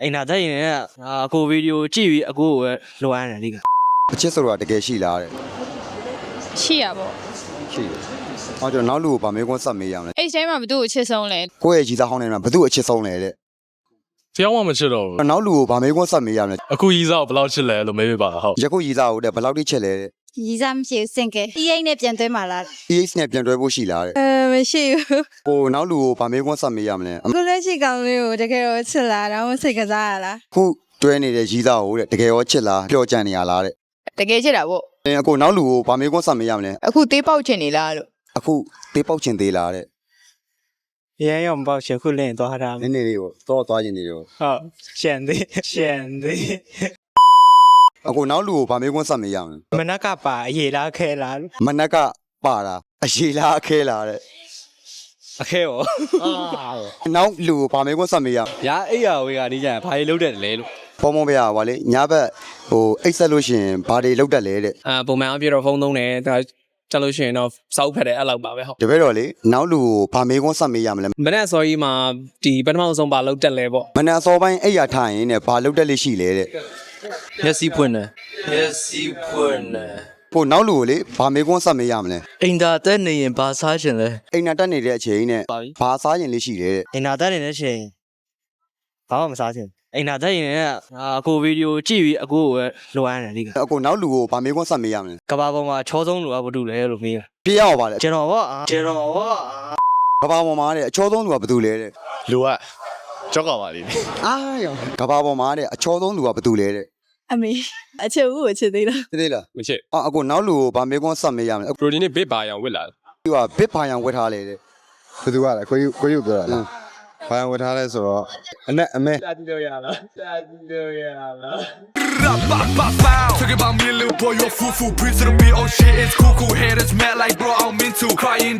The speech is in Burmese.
အိမ်နာတက်ရင်လည်းအကိုဗီဒီယိုကြည့်ပြီးအကိုကိုပဲလိုအပ်တယ်အဓိကအ ချစ်ဆိုတာတကယ်ရှိလားတဲ့ ရှိရပေါ့ ရှိတယ်ဟောကျွန်တော်နောက်လူကိုဗာမေးခွန်းဆက်မေးရမလဲ အဲ့ဒီတိုင်းမှာဘသူ့ကိုချစ်ဆုံးလဲ ကိုယ့်ရဲ့ကြီးစားဟောင်းနေမှာဘသူ့အချစ်ဆုံးလဲတဲ့ တယောက်မှမချစ်တော့ဘူး နောက်လူကိုဗာမေးခွန်းဆက်မေးရမလဲ အခုကြီးစားကိုဘယ်လောက်ချစ်လဲလို့မေးပြပါဟုတ် ယခုကြီးစားဟုတ်တဲ့ဘယ်လောက်ထိချစ်လဲတဲ့ ရီစားမရှိဘူးစင်ကဲ EA နဲ့ပြန်သွဲမှာလား EH နဲ့ပြန်တွဲဖို့ရှိလားတဲ့ မရှိဘူး ကိုနောက်လူကိုဗာမေးခွန်းဆက်မေးရမလဲ ကိုလည်းရှိကောင်းလေးကိုတကယ်တော့ချစ်လာတော့စိတ်ကစားရလား ခုတွဲနေတဲ့ကြီးစားဟုတ်တဲ့တကယ်ရောချစ်လားပျော့ကြံနေရလားတဲ့ တကယ်ချစ်တာပေါ့ အကိုနောက်လူကိုဗာမေးခွန်းဆက်မေးရမလဲ အခုသေးပေါက်ချင်နေလားလို့ အခုသေးပေါက်ချင်သေးလားတဲ့ ရဲရောမပေါ့ရှင်ခုလင်းသွားတာ နည်းနည်းလေးကိုတော့သွားခြင်းနေရော ဟုတ်ရှန်သေးရှန်သေး အကိုနောက်လူကိုဗာမေးခွန်းဆက်မေးရမလဲ မနက်ကပါအရေလားခဲလား မနက်ကပါတာအရေလားအခဲလားတဲ့ အခဲရော နောက်လူကိုဗာမေးခွန်းဆက်မေးရ ညာအိယာဝေကနေကြရင်ဘာတွေလုပ်တယ်လဲလို့ ဖုံဖုံပြရပါလေညဘက်အိတ်ဆက်လို့ရှိရင်ဘာတွေလောက်တက်လဲတဲ့ ပုံမှန်အပြည့်တော့ဖုန်းသုံးတယ်ဒါကြလို့ရှိရင်တော့စောက်ဖက်တယ်အဲ့လောက်ပါပဲဟုတ် တပည့်တော်လေနောက်လူကိုဗာမေးခွန်းဆက်မေးရမလဲ မနေ့စောကြီးမှာဒီပထမဆုံးပါလောက်တက်လဲပေါ့ မနက်စောပိုင်းအိယာထားရင်တဲ့ဘာလောက်တက်လေးရှိလဲတဲ့ မျက်စိဖွင့်တယ်မျက်စိဖွင့်တယ် ဖို့နောက်လူကိုလေဗာမေးခွန်းဆက်မေးရမလဲ အိမ်သာတက်နေရင်ဘာစားရှင်လဲ အိမ်နာတက်နေတဲ့အချိန်နဲ့ဘာစားရင်လေးရှိလဲတဲ့ အိမ်နာတက်နေတဲ့ချိန်ဘာမှမစားရှင်အိမ်နာတက်ရင်လည်းအကိုဗီဒီယိုကြည့်ပြီးအကိုကိုပဲလိုအပ်တယ်အဓိကအ ကိုနောက်လူကိုဗာမေးခွန်းဆက်မေးရမလဲ ကဘာပေါ်မှာချောဆုံးလူကဘာတူလဲလို့မေးတာ ပြေးရအောင်ပါလေ ကျွန်တော်ပေါ့ ကဘာပေါ်မှာတဲ့အချောဆုံးလူကဘယ်သူလဲတဲ့ လူကကြောက်ကပါလိမ့်မယ် အားရောကဘာပေါ်မှာတဲ့အချောဆုံးလူကဘယ်သူလဲတဲ့ အမေအချစ်ဦးကိုချစ်သေးလား သိသေးလား မချစ် အကိုနောက်လူကိုဗာမေးခွန်းဆက်မေးရမလဲ ပရိုတင်းနဲ့ဘစ်ပါအောင်ဝစ်လာ သူကဘစ်ဖာယံဝတ်ထားလေတဲ့ ဘယ်သူကလဲကိုယူပြောတာလားဘာဝတ်ထားလဲဆိုတော့အနဲ့အမဲ စာကြည့်လို့ရလားစာကြည့်လို့ရလား Talk about me, little boy, you're foo-foo. Prince of me, oh shit, it's cool. Haters mad like bro, I'm into crying